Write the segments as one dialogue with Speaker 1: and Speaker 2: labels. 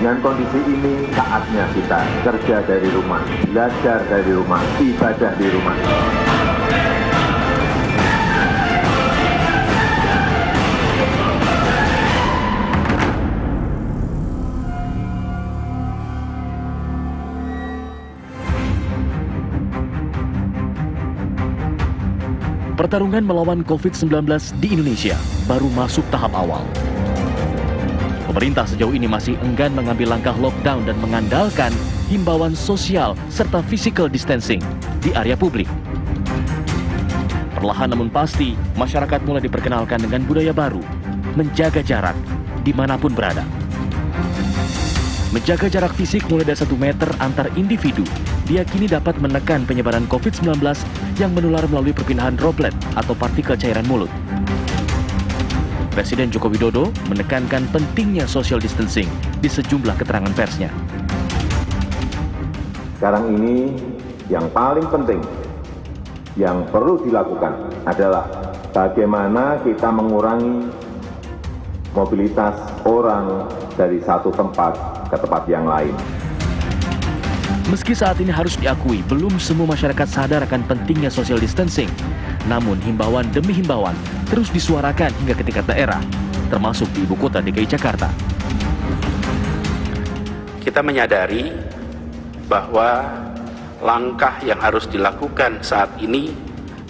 Speaker 1: Dengan kondisi ini, saatnya kita kerja dari rumah, belajar dari rumah, ibadah di rumah.
Speaker 2: Pertarungan melawan COVID-19 di Indonesia baru masuk tahap awal. Pemerintah sejauh ini masih enggan mengambil langkah lockdown dan mengandalkan himbauan sosial serta physical distancing di area publik. Perlahan namun pasti, masyarakat mulai diperkenalkan dengan budaya baru, menjaga jarak dimanapun berada. Menjaga jarak fisik mulai dari 1 meter antar individu diyakini dapat menekan penyebaran COVID-19 yang menular melalui perpindahan droplet atau partikel cairan mulut. Presiden Joko Widodo menekankan pentingnya social distancing di sejumlah keterangan persnya.
Speaker 1: Sekarang ini yang paling penting yang perlu dilakukan adalah bagaimana kita mengurangi mobilitas orang dari satu tempat ke tempat yang lain.
Speaker 2: Meski saat ini harus diakui, belum semua masyarakat sadar akan pentingnya social distancing. Namun himbauan demi himbauan terus disuarakan hingga ke tingkat daerah, termasuk di ibu kota DKI Jakarta.
Speaker 3: Kita menyadari bahwa langkah yang harus dilakukan saat ini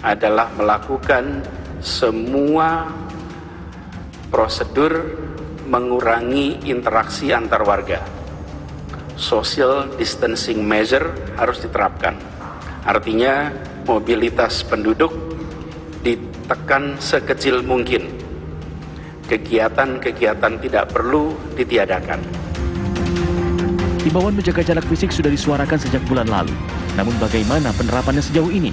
Speaker 3: adalah melakukan semua prosedur mengurangi interaksi antar warga. Social distancing measure harus diterapkan. Artinya mobilitas penduduk ditekan sekecil mungkin. Kegiatan-kegiatan tidak perlu ditiadakan.
Speaker 2: Himbauan menjaga jarak fisik sudah disuarakan sejak bulan lalu. Namun bagaimana penerapannya sejauh ini?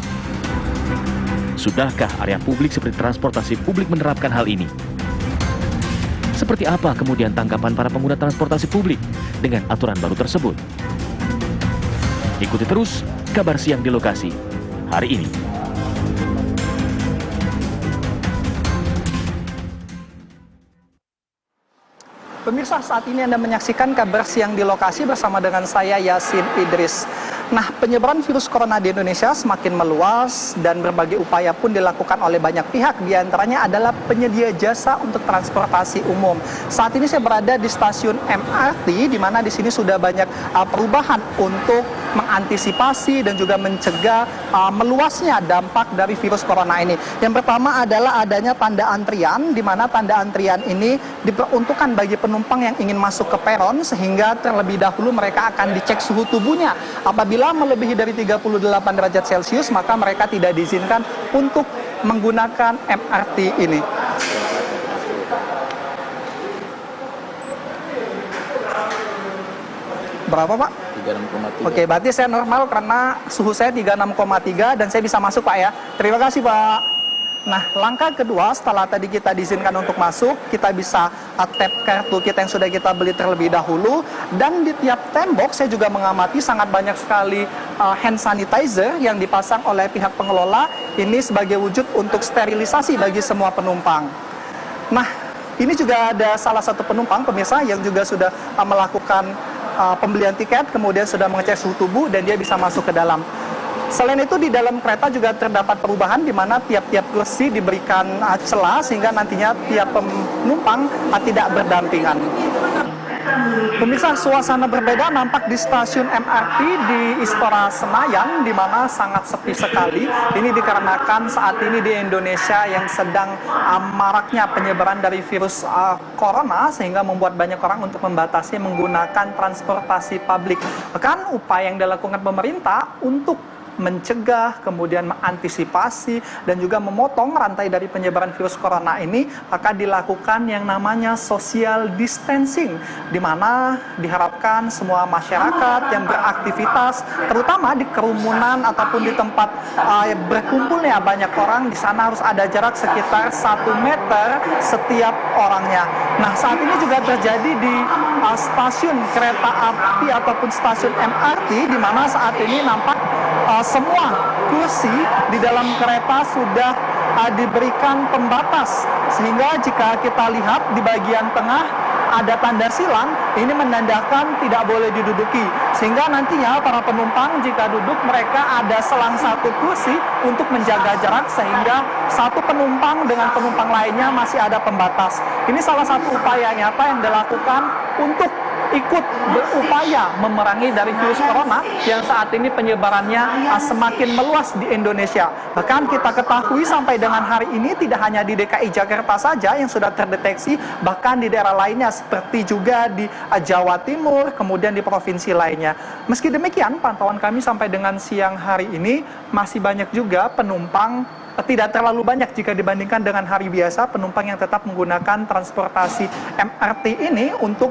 Speaker 2: Sudahkah area publik seperti transportasi publik menerapkan hal ini? Seperti apa kemudian tanggapan para pengguna transportasi publik dengan aturan baru tersebut? Ikuti terus kabar siang di lokasi hari ini.
Speaker 4: Pemirsa, saat ini Anda menyaksikan kabar siang di lokasi bersama dengan saya Yasin Idris. Nah, penyebaran virus corona di Indonesia semakin meluas dan berbagai upaya pun dilakukan oleh banyak pihak. Di antaranya adalah penyedia jasa untuk transportasi umum. Saat ini saya berada di stasiun MRT, di mana di sini sudah banyak perubahan untuk mengantisipasi dan juga mencegah meluasnya dampak dari virus corona ini. Yang pertama adalah adanya tanda antrian, di mana tanda antrian ini diperuntukkan bagi penumpang yang ingin masuk ke peron, sehingga terlebih dahulu mereka akan dicek suhu tubuhnya. Apabila melebihi dari 38 derajat Celcius, maka mereka tidak diizinkan untuk menggunakan MRT ini. Berapa, Pak?
Speaker 5: 36,3.
Speaker 4: Oke, berarti saya normal karena suhu saya 36,3 dan saya bisa masuk, Pak, ya. Terima kasih, Pak. Nah, langkah kedua setelah tadi kita diizinkan untuk masuk, kita bisa tap kartu kita yang sudah kita beli terlebih dahulu. Dan di tiap tembok saya juga mengamati sangat banyak sekali hand sanitizer yang dipasang oleh pihak pengelola. Ini sebagai wujud untuk sterilisasi bagi semua penumpang. Nah, ini juga ada salah satu penumpang, pemirsa, yang juga sudah melakukan pembelian tiket, kemudian sudah mengecek suhu tubuh dan dia bisa masuk ke dalam. Selain itu, di dalam kereta juga terdapat perubahan di mana tiap-tiap kursi diberikan celah sehingga nantinya tiap penumpang tidak berdampingan. Pemirsa, suasana berbeda nampak di stasiun MRT di Istora Senayan, di mana sangat sepi sekali. Ini dikarenakan saat ini di Indonesia yang sedang maraknya penyebaran dari virus corona, sehingga membuat banyak orang untuk membatasi menggunakan transportasi publik. Bahkan upaya yang dilakukan pemerintah untuk mencegah, kemudian mengantisipasi dan juga memotong rantai dari penyebaran virus corona ini, maka dilakukan yang namanya social distancing, di mana diharapkan semua masyarakat yang beraktivitas, terutama di kerumunan ataupun di tempat berkumpulnya banyak orang, di sana harus ada jarak sekitar 1 meter setiap orangnya. Nah, saat ini juga terjadi di stasiun kereta api ataupun stasiun MRT, di mana saat ini nampak semua kursi di dalam kereta sudah diberikan pembatas, sehingga jika kita lihat di bagian tengah ada tanda silang, ini menandakan tidak boleh diduduki. Sehingga nantinya para penumpang jika duduk mereka ada selang satu kursi untuk menjaga jarak sehingga satu penumpang dengan penumpang lainnya masih ada pembatas. Ini salah satu upaya nyata yang dilakukan untuk ikut berupaya memerangi dari virus corona yang saat ini penyebarannya semakin meluas di Indonesia. Bahkan kita ketahui sampai dengan hari ini tidak hanya di DKI Jakarta saja yang sudah terdeteksi, bahkan di daerah lainnya seperti juga di Jawa Timur, kemudian di provinsi lainnya. Meski demikian, pantauan kami sampai dengan siang hari ini masih banyak juga penumpang, tidak terlalu banyak jika dibandingkan dengan hari biasa, penumpang yang tetap menggunakan transportasi MRT ini untuk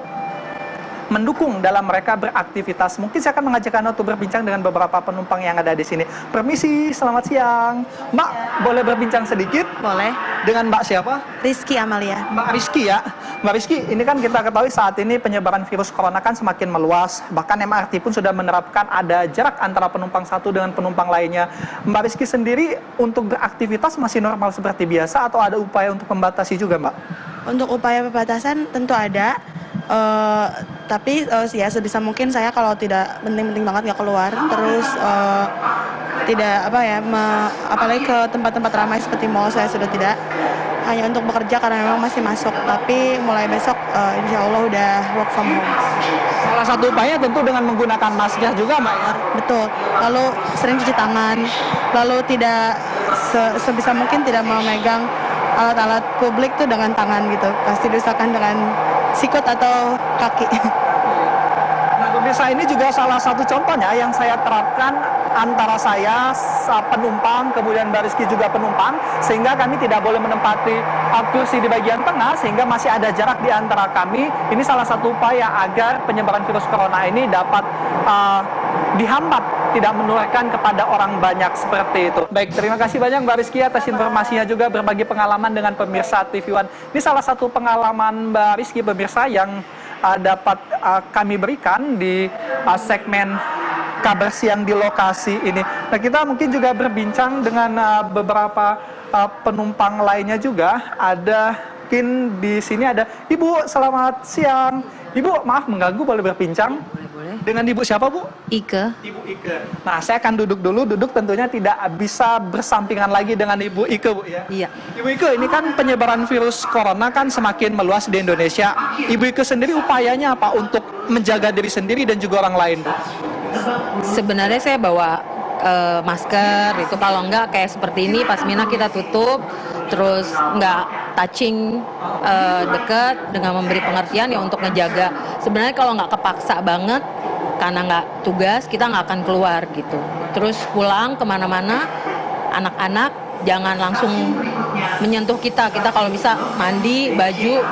Speaker 4: mendukung dalam mereka beraktivitas. Mungkin saya akan mengajak Anda untuk berbincang dengan beberapa penumpang yang ada di sini. Permisi, selamat siang. Mbak, boleh berbincang sedikit?
Speaker 5: Boleh.
Speaker 4: Dengan Mbak siapa?
Speaker 5: Rizky Amalia.
Speaker 4: Mbak Rizky ya. Mbak Rizky, ini kan kita ketahui saat ini penyebaran virus corona kan semakin meluas. Bahkan MRT pun sudah menerapkan ada jarak antara penumpang satu dengan penumpang lainnya. Mbak Rizky sendiri untuk beraktivitas masih normal seperti biasa atau ada upaya untuk membatasi juga, Mbak?
Speaker 5: Untuk upaya pembatasan tentu ada. Tapi ya sebisa mungkin saya kalau tidak penting-penting banget nggak keluar, terus tidak apalagi ke tempat-tempat ramai seperti mall saya sudah tidak, hanya untuk bekerja karena memang masih masuk, tapi mulai besok insya Allah udah work from home.
Speaker 4: Salah satu upaya tentu dengan menggunakan masker juga, Mbak ya?
Speaker 5: Betul, lalu sering cuci tangan, lalu tidak sebisa mungkin tidak memegang alat-alat publik tuh dengan tangan gitu, pasti diusahakan dengan sikut atau kaki.
Speaker 4: Nah, pemirsa, ini juga salah satu contohnya yang saya terapkan antara saya penumpang, kemudian Mbak Rizky juga penumpang, sehingga kami tidak boleh menempati kursi di bagian tengah, sehingga masih ada jarak di antara kami. Ini salah satu upaya agar penyebaran virus corona ini dapat dihambat, tidak menularkan kepada orang banyak seperti itu. Baik, terima kasih banyak Mbak Rizky atas informasinya juga berbagi pengalaman dengan pemirsa TV One. Ini salah satu pengalaman Mbak Rizky pemirsa yang dapat kami berikan di segmen kabar siang di lokasi ini. Nah, kita mungkin juga berbincang dengan beberapa penumpang lainnya juga. Ada mungkin di sini ada Ibu, selamat siang. Ibu, maaf mengganggu, boleh berbincang?
Speaker 5: Boleh.
Speaker 4: Dengan Ibu siapa, Bu?
Speaker 5: Ike.
Speaker 4: Ibu Ike. Nah, saya akan duduk dulu. Duduk tentunya tidak bisa bersampingan lagi dengan Ibu Ike, Bu ya.
Speaker 5: Iya.
Speaker 4: Ibu Ike, ini kan penyebaran virus corona kan semakin meluas di Indonesia. Ibu Ike sendiri upayanya apa untuk menjaga diri sendiri dan juga orang lain, Bu?
Speaker 6: Sebenarnya saya bawa masker itu, kalau enggak kayak seperti ini pas Mina kita tutup, terus enggak touching dekat dengan memberi pengertian ya untuk ngejaga. Sebenarnya kalau nggak kepaksa banget karena nggak tugas, kita nggak akan keluar gitu. Terus pulang kemana-mana, anak-anak jangan langsung menyentuh kita kalau bisa mandi baju,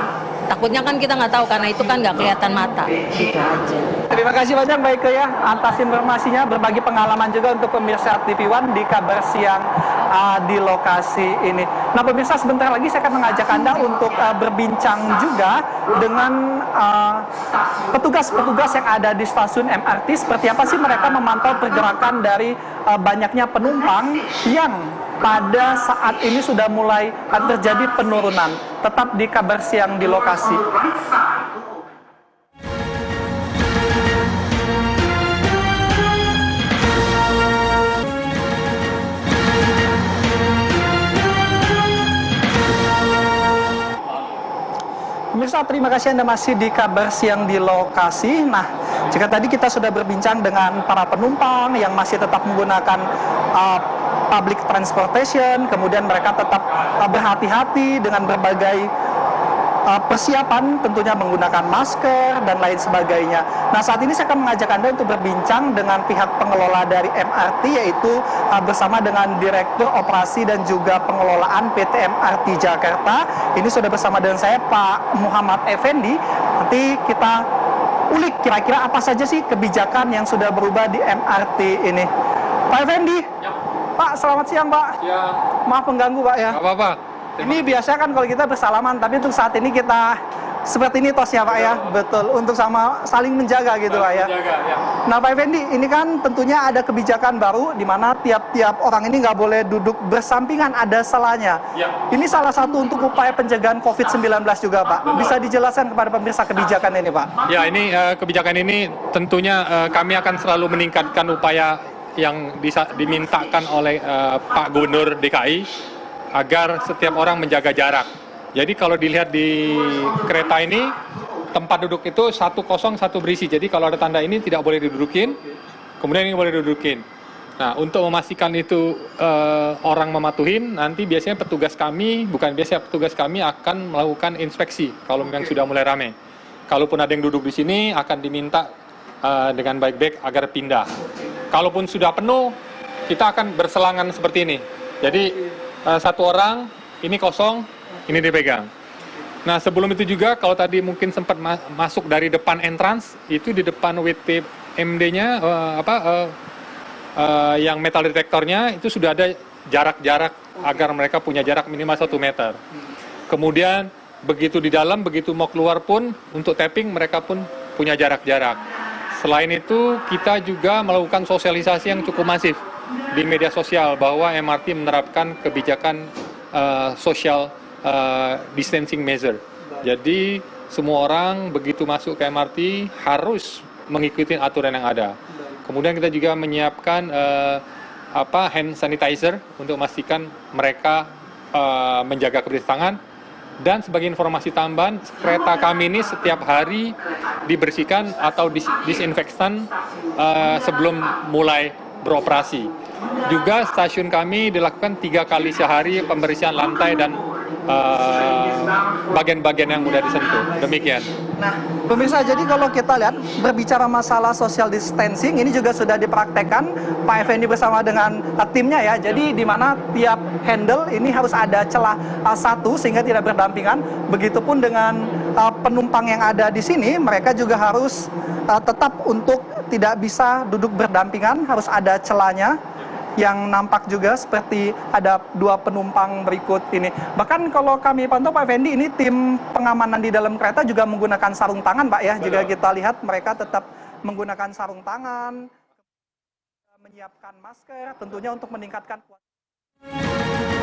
Speaker 6: takutnya kan kita nggak tahu karena itu kan nggak kelihatan mata gitu aja.
Speaker 4: Terima kasih banyak Mbak Ike ya atas informasinya, berbagi pengalaman juga untuk pemirsa TV One di kabar siang di lokasi ini. Nah, pemirsa, sebentar lagi saya akan mengajak Anda untuk berbincang juga dengan petugas-petugas yang ada di stasiun MRT. Seperti apa sih mereka memantau pergerakan dari banyaknya penumpang yang pada saat ini sudah mulai terjadi penurunan. Tetap di kabar siang di lokasi. Pemirsa, terima kasih Anda masih di kabar siang di lokasi. Nah, jika tadi kita sudah berbincang dengan para penumpang yang masih tetap menggunakan public transportation, kemudian mereka tetap berhati-hati dengan berbagai persiapan, tentunya menggunakan masker dan lain sebagainya. Nah, saat ini saya akan mengajak Anda untuk berbincang dengan pihak pengelola dari MRT, yaitu bersama dengan Direktur Operasi dan juga Pengelolaan PT MRT Jakarta. Ini sudah bersama dengan saya Pak Muhammad Effendi. Nanti kita ulik kira-kira apa saja sih kebijakan yang sudah berubah di MRT ini. Pak Effendi. Ya. Pak, selamat siang, Pak. Ya. Maaf mengganggu, Pak ya.
Speaker 7: Nggak apa-apa.
Speaker 4: Ini biasanya kan kalau kita bersalaman, tapi untuk saat ini kita seperti ini tosnya Pak ya, betul, untuk sama saling menjaga gitu Pak ya. Nah Pak Effendi, ini kan tentunya ada kebijakan baru di mana tiap-tiap orang ini nggak boleh duduk bersampingan, ada selanya. Ini salah satu untuk upaya pencegahan COVID-19 juga Pak. Bisa dijelaskan kepada pemirsa kebijakan ini Pak?
Speaker 7: Ya, ini kebijakan ini tentunya kami akan selalu meningkatkan upaya yang dimintakan oleh Pak Gubernur DKI agar setiap orang menjaga jarak. Jadi kalau dilihat di kereta ini, tempat duduk itu 1 kosong 1 berisi. Jadi kalau ada tanda ini tidak boleh didudukin, kemudian ini boleh didudukin. Nah, untuk memastikan itu orang mematuhin, nanti biasanya petugas kami akan melakukan inspeksi kalau memang sudah mulai ramai. Kalaupun ada yang duduk di sini, akan diminta dengan baik-baik agar pindah. Kalaupun sudah penuh, kita akan berselangan seperti ini. Jadi satu orang, ini kosong, ini dipegang. Nah, sebelum itu juga, kalau tadi mungkin sempat masuk dari depan entrance, itu di depan WTMD-nya, yang metal detektornya, itu sudah ada jarak-jarak agar mereka punya jarak minimal 1 meter. Kemudian, begitu di dalam, begitu mau keluar pun, untuk tapping, mereka pun punya jarak-jarak. Selain itu, kita juga melakukan sosialisasi yang cukup masif di media sosial, bahwa MRT menerapkan kebijakan social distancing measure. Jadi semua orang begitu masuk ke MRT harus mengikuti aturan yang ada. Kemudian kita juga menyiapkan hand sanitizer untuk memastikan mereka menjaga kebersihan tangan. Dan sebagai informasi tambahan, kereta kami ini setiap hari dibersihkan atau disinfektan sebelum mulai beroperasi. Juga stasiun kami dilakukan 3 kali sehari pembersihan lantai dan bagian-bagian yang mudah disentuh. Demikian.
Speaker 4: Nah, pemirsa, jadi kalau kita lihat berbicara masalah social distancing ini juga sudah dipraktekkan Pak Effendi bersama dengan timnya ya. Jadi di mana tiap handle ini harus ada celah satu sehingga tidak berdampingan. Begitupun dengan penumpang yang ada di sini, mereka juga harus tetap untuk tidak bisa duduk berdampingan, harus ada celahnya. Yang nampak juga seperti ada 2 penumpang berikut ini. Bahkan kalau kami pantau Pak Effendi, ini tim pengamanan di dalam kereta juga menggunakan sarung tangan Pak ya. Jika kita lihat mereka tetap menggunakan sarung tangan, menyiapkan masker tentunya untuk meningkatkan kualitas.